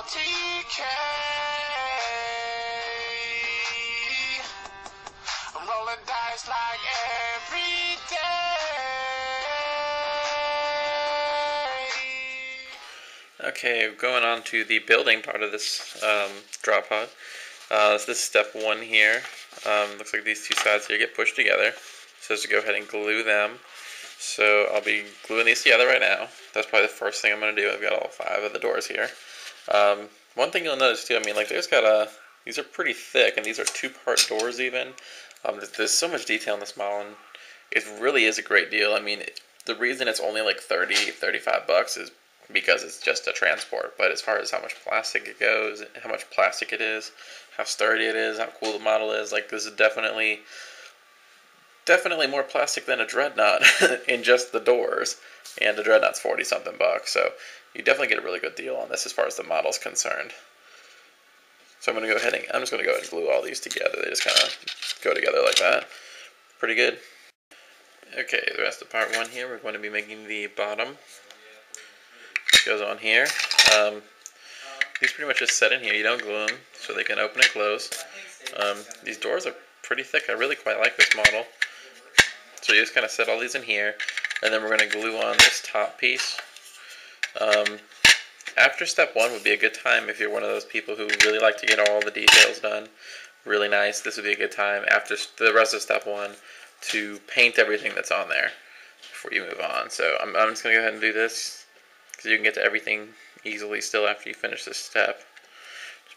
TK. I'm rolling dice like every day. Okay, going on to the building part of this drop pod. This is step one here. Looks like these two sides here get pushed together. So just go ahead and glue them. So I'll be gluing these together right now. That's probably the first thing I'm going to do. I've got all 5 of the doors here. One thing you'll notice too, I mean, like these are pretty thick, and these are 2-part doors even. There's so much detail in this model, and it really is a great deal. I mean, the reason it's only like $30-35 is because it's just a transport. But as far as how much plastic it goes, how much plastic it is, how sturdy it is, how cool the model is, like this is definitely more plastic than a Dreadnought in just the doors, and the Dreadnought's 40-something bucks, so you definitely get a really good deal on this as far as the model's concerned. So I'm just going to go ahead and glue all these together. They just kind of go together like that. Pretty good. Okay, the rest of part 1 here, we're going to be making the bottom. It goes on here. These pretty much just set in here. You don't glue them, so they can open and close. These doors are pretty thick. I really quite like this model. So you just kind of set all these in here, and then we're going to glue on this top piece. After step 1 would be a good time if you're one of those people who really like to get all the details done really nice. This would be a good time after the rest of step 1 to paint everything that's on there before you move on. So I'm just going to go ahead and do this because you can get to everything easily still after you finish this step.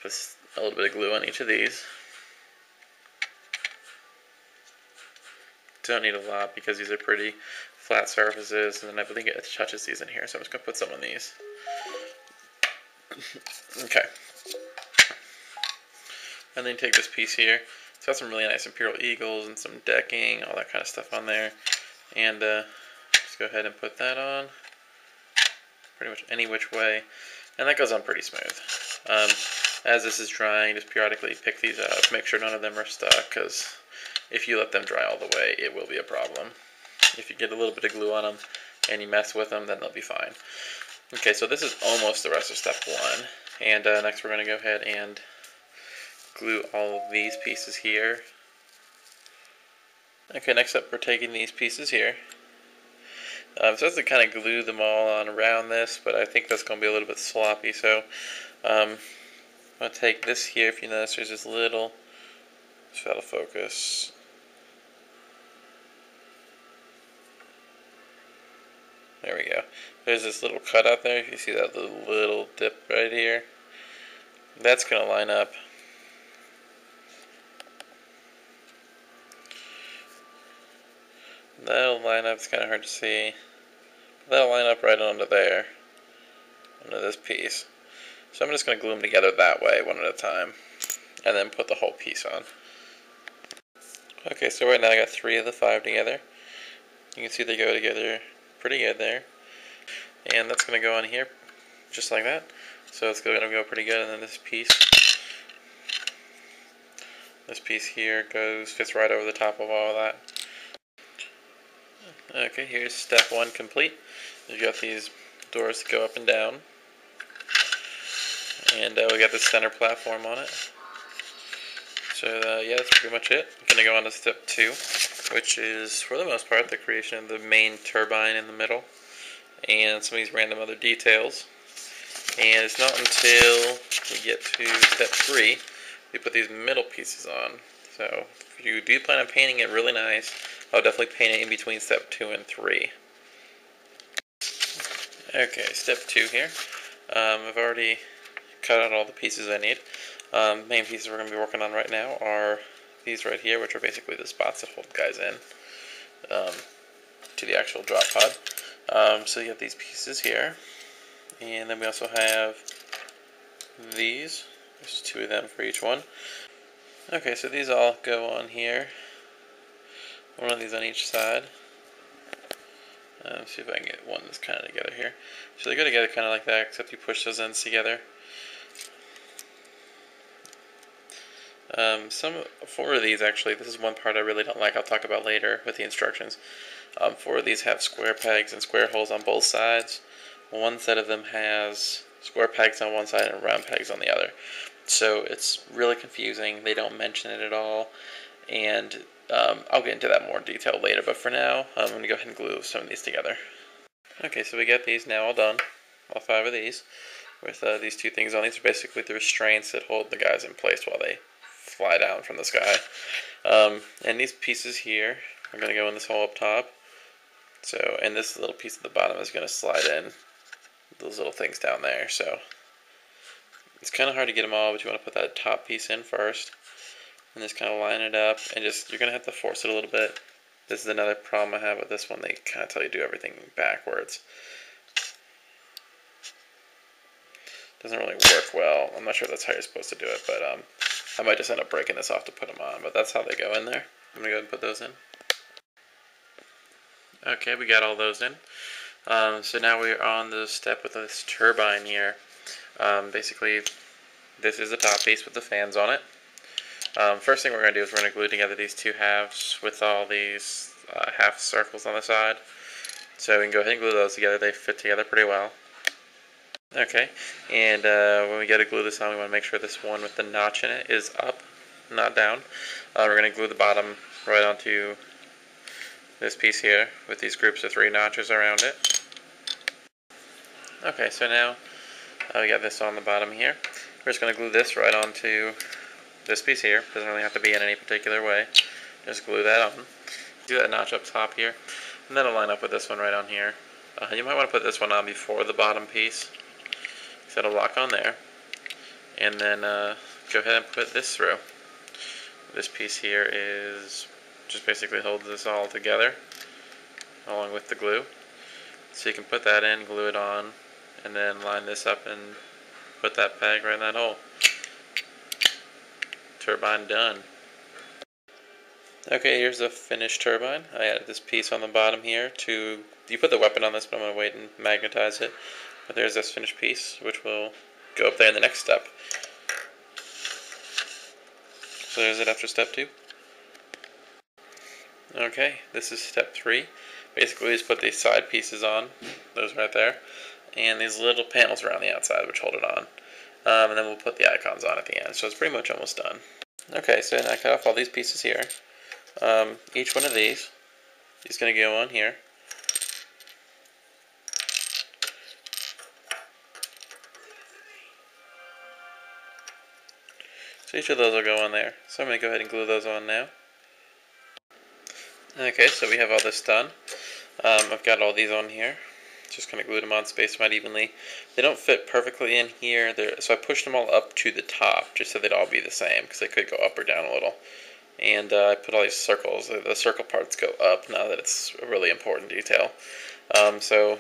Just put a little bit of glue on each of these. Don't need a lot because these are pretty flat surfaces, and then I believe it touches these in here, so I'm just going to put some on these. Okay. And then take this piece here. It's got some really nice Imperial Eagles and some decking, all that kind of stuff on there. And just go ahead and put that on pretty much any which way. And that goes on pretty smooth. As this is drying, just periodically pick these up. Make sure none of them are stuck, because if you let them dry all the way, it will be a problem. If you get a little bit of glue on them and you mess with them, then they'll be fine. Okay, so this is almost the rest of step 1. And next we're going to go ahead and glue all of these pieces here. Okay, next up we're taking these pieces here. So that's to kind of glue them all on around this, but I think that's going to be a little bit sloppy. So I'm going to take this here. If you notice, there's this little, if that'll focus. There we go. There's this little cut out there. If you see that little dip right here, that's going to line up. That'll line up. It's kind of hard to see. That'll line up right onto there, onto this piece. So I'm just going to glue them together that way, one at a time, and then put the whole piece on. Okay, so right now I got 3 of the 5 together. You can see they go together pretty good there. And that's going to go on here, just like that. So it's going to go pretty good, and then this piece here fits right over the top of all of that. Okay, here's step 1 complete. You've got these doors to go up and down. And we got the center platform on it. So yeah, that's pretty much it. I'm going to go on to step 2, which is, for the most part, the creation of the main turbine in the middle, and some of these random other details. And it's not until we get to step 3 we put these middle pieces on. So if you do plan on painting it really nice, I'll definitely paint it in between step 2 and 3. Okay, step 2 here. I've already cut out all the pieces I need. Main pieces we're going to be working on right now are these right here, which are basically the spots that hold guys in to the actual drop pod. So you have these pieces here, and then we also have these. There's 2 of them for each one. Okay, so these all go on here. One of these on each side. See if I can get one that's kind of together here. So they go together kind of like that, except you push those ends together. 4 of these actually, this is one part I really don't like, I'll talk about later with the instructions. 4 of these have square pegs and square holes on both sides. One set of them has square pegs on one side and round pegs on the other. So it's really confusing. They don't mention it at all, and I'll get into that more in detail later, but for now, I'm going to go ahead and glue some of these together. Okay, so we got these now all done, all 5 of these, with these 2 things on. These are basically the restraints that hold the guys in place while they fly down from the sky. And these pieces here are going to go in this hole up top. So, and this little piece at the bottom is going to slide in those little things down there. So, it's kind of hard to get them all, but you want to put that top piece in first. And just kind of line it up, and just, you're going to have to force it a little bit. This is another problem I have with this one. They kind of tell you to do everything backwards. Doesn't really work well. I'm not sure if that's how you're supposed to do it, but I might just end up breaking this off to put them on. But that's how they go in there. I'm going to go ahead and put those in. Okay, we got all those in. So now we're on the step with this turbine here. Basically, this is the top piece with the fans on it. First thing we're going to do is we're going to glue together these 2 halves with all these half circles on the side. So we can go ahead and glue those together. They fit together pretty well. Okay, and when we get to glue this on, we want to make sure this one with the notch in it is up, not down. We're going to glue the bottom right onto this piece here with these groups of 3 notches around it. Okay, so now we got this on the bottom here. We're just going to glue this right onto this piece here. Doesn't really have to be in any particular way. Just glue that on. Do that notch up top here, and then it'll line up with this one right on here. You might want to put this one on before the bottom piece, so it'll lock on there. And then go ahead and put this through. This piece here is just basically holds this all together along with the glue. So you can put that in, glue it on, and then line this up and put that peg right in that hole. Turbine done. Okay, here's the finished turbine. I added this piece on the bottom here to, you put the weapon on this, but I'm going to wait and magnetize it. But there's this finished piece, which will go up there in the next step. So there's it after step 2. Okay, this is step 3. Basically, just put these side pieces on, those right there, and these little panels around the outside which hold it on. And then we'll put the icons on at the end, so it's pretty much almost done. Okay, so now I cut off all these pieces here. Each one of these is going to go on here. So each of those will go on there. So I'm going to go ahead and glue those on now. Okay, so we have all this done. I've got all these on here. Just kind of glued them on, spaced them out evenly. They don't fit perfectly in here, so I pushed them all up to the top just so they'd all be the same, because they could go up or down a little. And I put all these circles. The circle parts go up now that it's a really important detail. So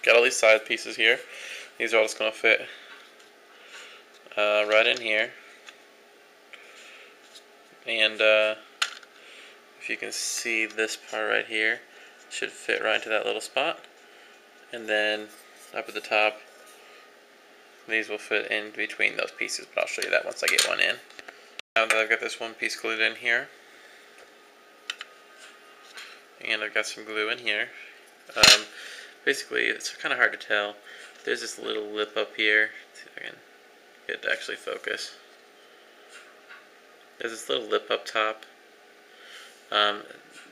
got all these side pieces here. These are all just going to fit right in here. And if you can see this part right here, should fit right into that little spot. And then up at the top, these will fit in between those pieces, but I'll show you that once I get one in. Now that I've got this one piece glued in here, and I've got some glue in here, basically it's kind of hard to tell. There's this little lip up here. Let's see if I can get it to actually focus. There's this little lip up top.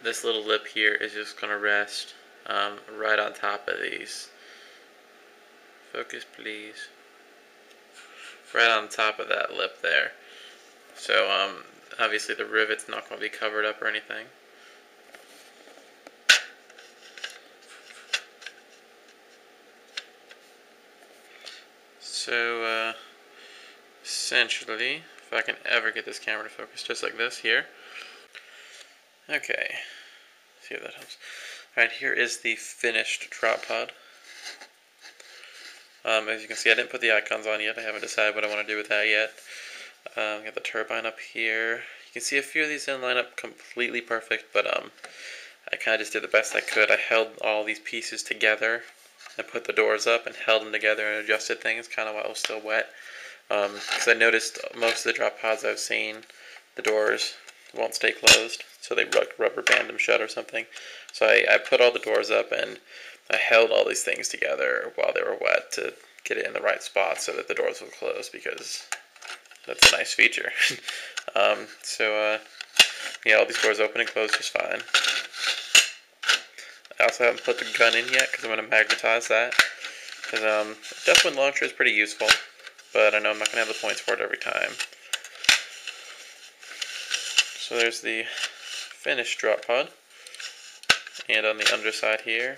This little lip here is just going to rest right on top of these. Focus, please. Right on top of that lip there. So, obviously the rivet's not going to be covered up or anything. So, essentially, if I can ever get this camera to focus just like this here. Okay, see if that helps. Alright, here is the finished drop pod. As you can see, I didn't put the icons on yet. I haven't decided what I want to do with that yet. Got the turbine up here. You can see a few of these didn't line up completely perfect, but I kind of just did the best I could. I held all these pieces together and put the doors up and held them together and adjusted things kind of while it was still wet. Because I noticed most of the drop pods I've seen, the doors won't stay closed, so they rubber band them shut or something. So I put all the doors up, and I held all these things together while they were wet to get it in the right spot so that the doors would close, because that's a nice feature. Yeah, all these doors open and close just fine. I also haven't put the gun in yet because I'm going to magnetize that. Because Death Wind Launcher is pretty useful, but I know I'm not going to have the points for it every time. So there's the finished drop pod. And on the underside here,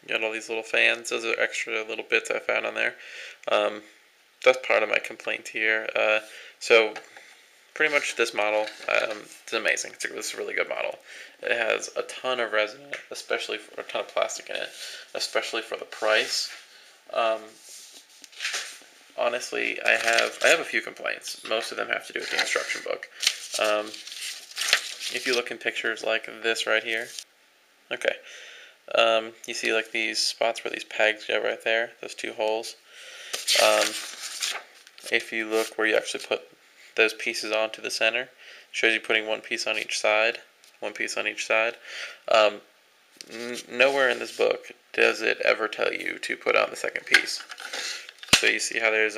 got all these little fans. Those are extra little bits I found on there. That's part of my complaint here. So pretty much this model, it's amazing. It's a really good model. It has a ton of resin in it, especially for a ton of plastic in it, especially for the price. Honestly, I have a few complaints. Most of them have to do with the instruction book. If you look in pictures like this right here, okay, you see like these spots where these pegs go right there, those two holes. If you look where you actually put those pieces onto the center, it shows you putting one piece on each side, nowhere in this book does it ever tell you to put on the second piece. So you see how there's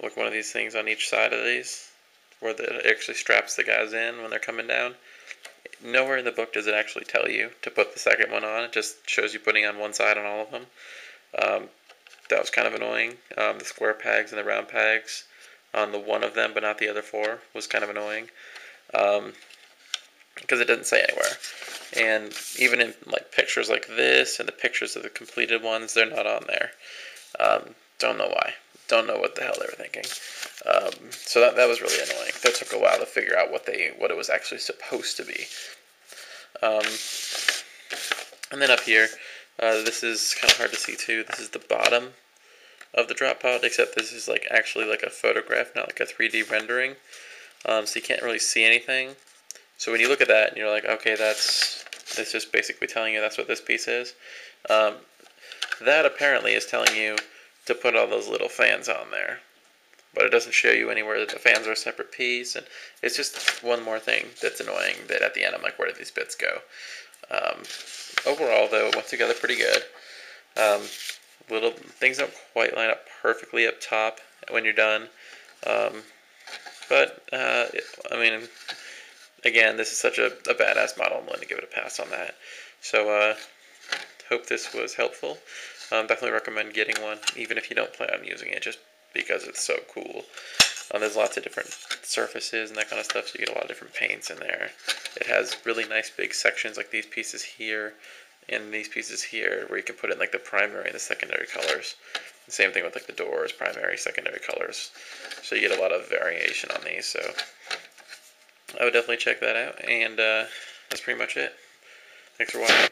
like one of these things on each side of these, where it actually straps the guys in when they're coming down. Nowhere in the book does it actually tell you to put the second one on. It just shows you putting on one side on all of them. That was kind of annoying. The square pegs and the round pegs on the one of them, but not the other four, was kind of annoying. Because it doesn't say anywhere. And even in like pictures like this and the pictures of the completed ones, they're not on there. Don't know why. Don't know what the hell they were thinking. So that was really annoying. That took a while to figure out what it was actually supposed to be. And then up here, this is kind of hard to see too. This is the bottom of the drop pod, except this is like actually like a photograph, not like a 3D rendering. So you can't really see anything. So when you look at that, and you're like, okay, that's just basically telling you that's what this piece is. That apparently is telling you to put all those little fans on there. But it doesn't show you anywhere that the fans are a separate piece. And it's just one more thing that's annoying, that at the end I'm like, where did these bits go? Overall, though, it went together pretty good. Little things don't quite line up perfectly up top when you're done. But I mean, again, this is such a badass model. I'm willing to give it a pass on that. So, hope this was helpful. Definitely recommend getting one, even if you don't plan on using it, just because it's so cool. There's lots of different surfaces and that kind of stuff, so you get a lot of different paints in there. It has really nice big sections like these pieces here and these pieces here, where you can put in like the primary and the secondary colors. The same thing with like the doors, primary, secondary colors. So you get a lot of variation on these. So I would definitely check that out. And that's pretty much it. Thanks for watching.